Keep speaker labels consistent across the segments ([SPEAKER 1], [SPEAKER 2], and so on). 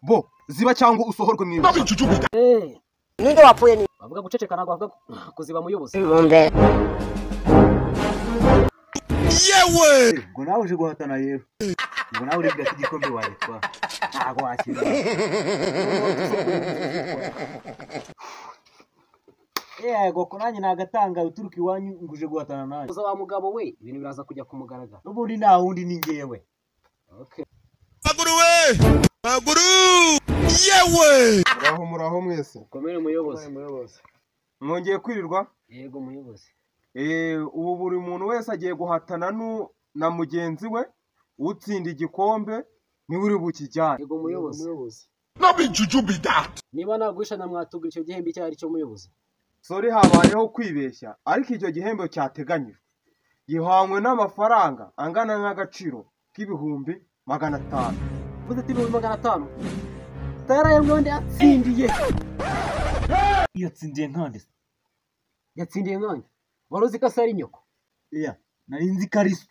[SPEAKER 1] Bo ziba cyangwa usohorwe mwiba.
[SPEAKER 2] Ninde wapfuye ni?
[SPEAKER 3] Bavuga guceceka nago bavuga kuziba muyobozi.
[SPEAKER 2] Ibombe.
[SPEAKER 1] Yewe! Ngo nawe uje guhatana yero. Ngo nawe uri igikombe wawe twa. Ntago wakira. Yego ko nanjye nagatanga uturuka iwanyu nguje guhatana nawe.
[SPEAKER 3] Uza wa mugabo we ibintu biraza kujya kumugaragara.
[SPEAKER 1] N'ubundi nta wundi ni ngewe.
[SPEAKER 3] Okay.
[SPEAKER 4] Maguru we! Maguru! Yewe!
[SPEAKER 1] Muraho mwese.
[SPEAKER 3] Komere muyobozi.
[SPEAKER 1] Mwongeye kwirirwa?
[SPEAKER 3] Yego muyobozi.
[SPEAKER 1] Ubu buri muntu wese agiye guhatana na mugenzi we utsinda igikombe ni uri bukijyane.
[SPEAKER 3] Yego muyobozi.
[SPEAKER 4] Nabi juju be that.
[SPEAKER 3] Niba nagushana mwatugira icyo gihembe cyari cyo muyobozi.
[SPEAKER 1] Sorry habayeho kwibeshya ariko icyo gihembe cyateganyijwe. Gihangwe n'amafaranga angana n'agaciro k'ibihumbi 500.
[SPEAKER 3] Vuze ati 500. Tayara yamwonde atsindiye.
[SPEAKER 1] Yatsindiye nkande.
[SPEAKER 3] Yatsindiye nkande. Waruzi ko asari nyoko.
[SPEAKER 1] Iya, nari nzi kariso.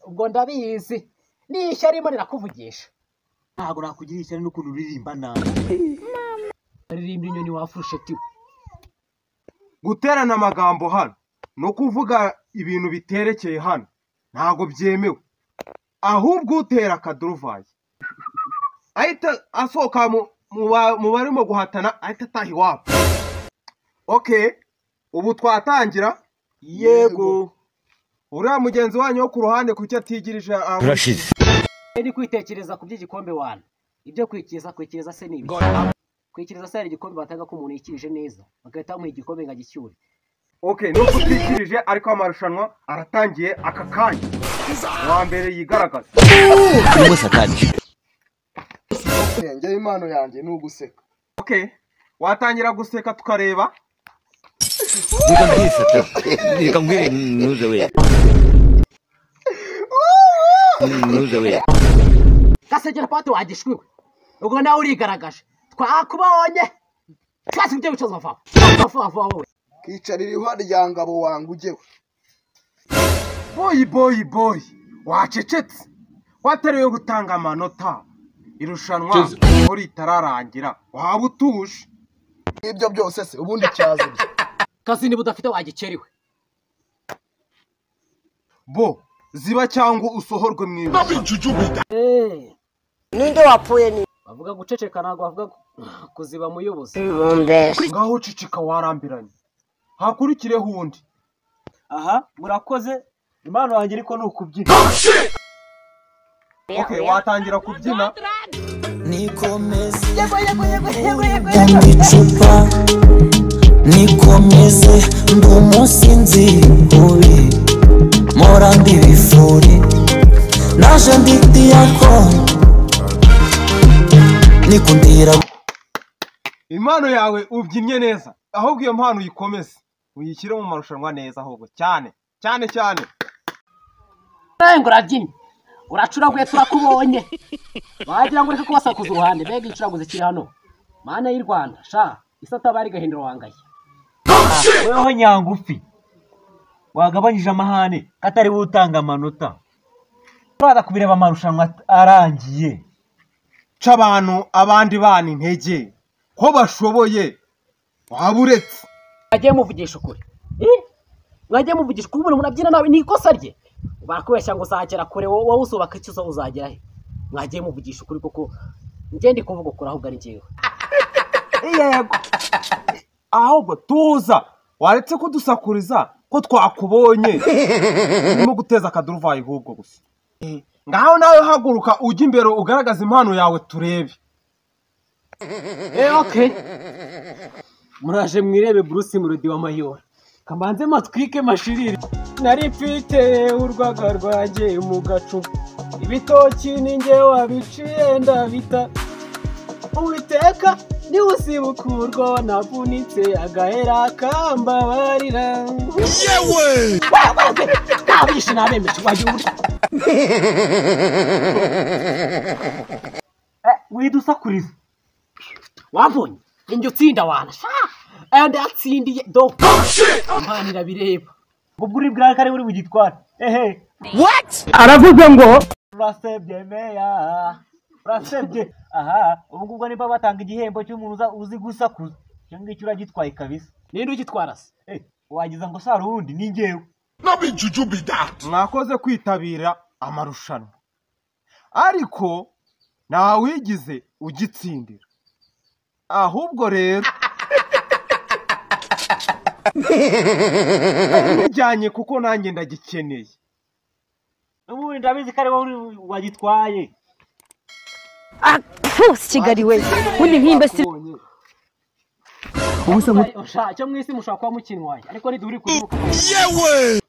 [SPEAKER 3] Ubwo ndabizi. Ni ishyari mo rirakuvugisha.
[SPEAKER 1] Ntago nakugira ishyari n'ukuntu uririmba nawe.
[SPEAKER 3] Aririmba inyoni wafurushe tiwe.
[SPEAKER 1] Guterana amagambo hano no kuvuga ibintu biterekeye hano ntago byemewe. Ahubwo utera akaduruvayi. Ahita asohoka mu barimo guhatana ahita ataha iwabo. Okay, ubu twatangira. Yego. Uriya mugenzi wanyu wo ku ruhande kucyo atigirije
[SPEAKER 4] Rashid.
[SPEAKER 3] Ndi kwitekereza ku by'igikombe wana. Ibyo kwikiriza se nibi. Kwikiriza se ari igikombe batanga ko umuntu yikirije neza. Bagahita bamuha igikombe ngagicyure.
[SPEAKER 1] Okay, no kutikirije ariko amarushanwa aratangiye aka kanya. Wa mbere yigaragaza.
[SPEAKER 4] Ni Satani.
[SPEAKER 1] Njye impano yanjye ni uguseka. Okay, watangira guseka tukareba.
[SPEAKER 4] Nikamwire nuze we. Nuze we.
[SPEAKER 3] Kasegera pati wagishwiwe. Ubwo nawe urigaragaje. Twakubonye. Kasi ibyo bicoza vafa. Vafa wowe.
[SPEAKER 1] Kicarira ihwa rya ngabo wangu ugewe. Boy. Wacecetse. Waterewe gutanga amanota. Irushanwa uri itararangira. Waba utuje. Ibyo byose se ubundi cyazo.
[SPEAKER 3] Kasi niba udafite wagikeriwe.
[SPEAKER 1] Bo ziba cyangwa usohorwe mwiba.
[SPEAKER 4] Nabi juju be that.
[SPEAKER 2] Ninde wapfuye ni?
[SPEAKER 3] Bavuga guceceka nago bavuga kuziba muyobozi.
[SPEAKER 2] Ibombe.
[SPEAKER 1] Ngaho ucicika warambiranye. Hakurikireho undi. Aha, murakoze. Impano yanjye ariko nukubyina. Okay, watangira kubyina.
[SPEAKER 5] Nikomeze Yamichupa Nikomeze Ndumusinzi Uri Morandi bifuri Naje nditi yako Nikundira.
[SPEAKER 1] Impano yawe ubyinnye neza. Ahubwo iyo mpano uyikomeze. Uyishyire mu marushanwa neza ahubwo cyane.
[SPEAKER 3] Ngo rabyinye. Uracuraguye turakubonye. Wagira ngo reka kubasakuza uruhande mbega incuraguze kiri hano. Mana y'u Rwanda sha isata bari gahindura wangaye.
[SPEAKER 6] Weho nyangufi. Wagabanyije amahane katari butanga amanota. Turaza kubireba amarushanwa arangiye.
[SPEAKER 1] C'abantu abandi bana intege ko bashoboye waburetse.
[SPEAKER 3] Agiye muvugisha ukuri. Mwagiye muvugisha ukuri umuntu munabyina nawe ni ikosa rye. Bakubeshya ngo uzagera kure wowe usubaka icyo uzagera he. Mwagiye muvugisha ukuri koko ngende kuvuga ukuri ahubwo ari ngewe.
[SPEAKER 1] Yego. Ahubwo tuza waretse kudusakuriza ko twakubonye. Urimo guteza akaduruvayi ahubwo gusa. Ngaho nawe haguruka ujye imbere ugaragaza impano yawe turebe.
[SPEAKER 3] Okay. Muraje mwirebe Bruce Melody wa Mayora. Kamanze matwike mashiriri. Nari mfite urwaga rwanjye mu gacupa. Ibitoki ninjye wabiciye ndabita. Uwiteka ni usibukurwa navunitse agahera kambabarira.
[SPEAKER 4] Yewe!
[SPEAKER 3] Kabishe nabemeje wagiye.
[SPEAKER 6] Widusakuriza.
[SPEAKER 3] Wabonye injye utsinda wana. Andi atsindiye do. Impanira bireba.
[SPEAKER 6] Ubwo uri bwa kare uri bugitwara.
[SPEAKER 4] What?
[SPEAKER 6] Aravuze ngo urasebye meya. urasebye aha ubu ngubwo niba batanga igihembo cy'umuntu uzi gusakuza icyo ngicyo uragitwaye kabisa.
[SPEAKER 3] ninde ugitwara se?
[SPEAKER 6] Wagiza ngo sara urundi ni njyewe.
[SPEAKER 1] mwakoze kwitabira amarushanwa ariko ntawigize ugitsindira, ahubwo rero bijyanye kuko nanjye ndagikeneye.
[SPEAKER 6] Ubundi ndabizi ko ari wowe wagitwaye.
[SPEAKER 2] Kigali we ubundi nk'imbese
[SPEAKER 3] cyo mwisi mushobora kuba mukinwaye ariko ntiduri kubibuka.
[SPEAKER 4] yewe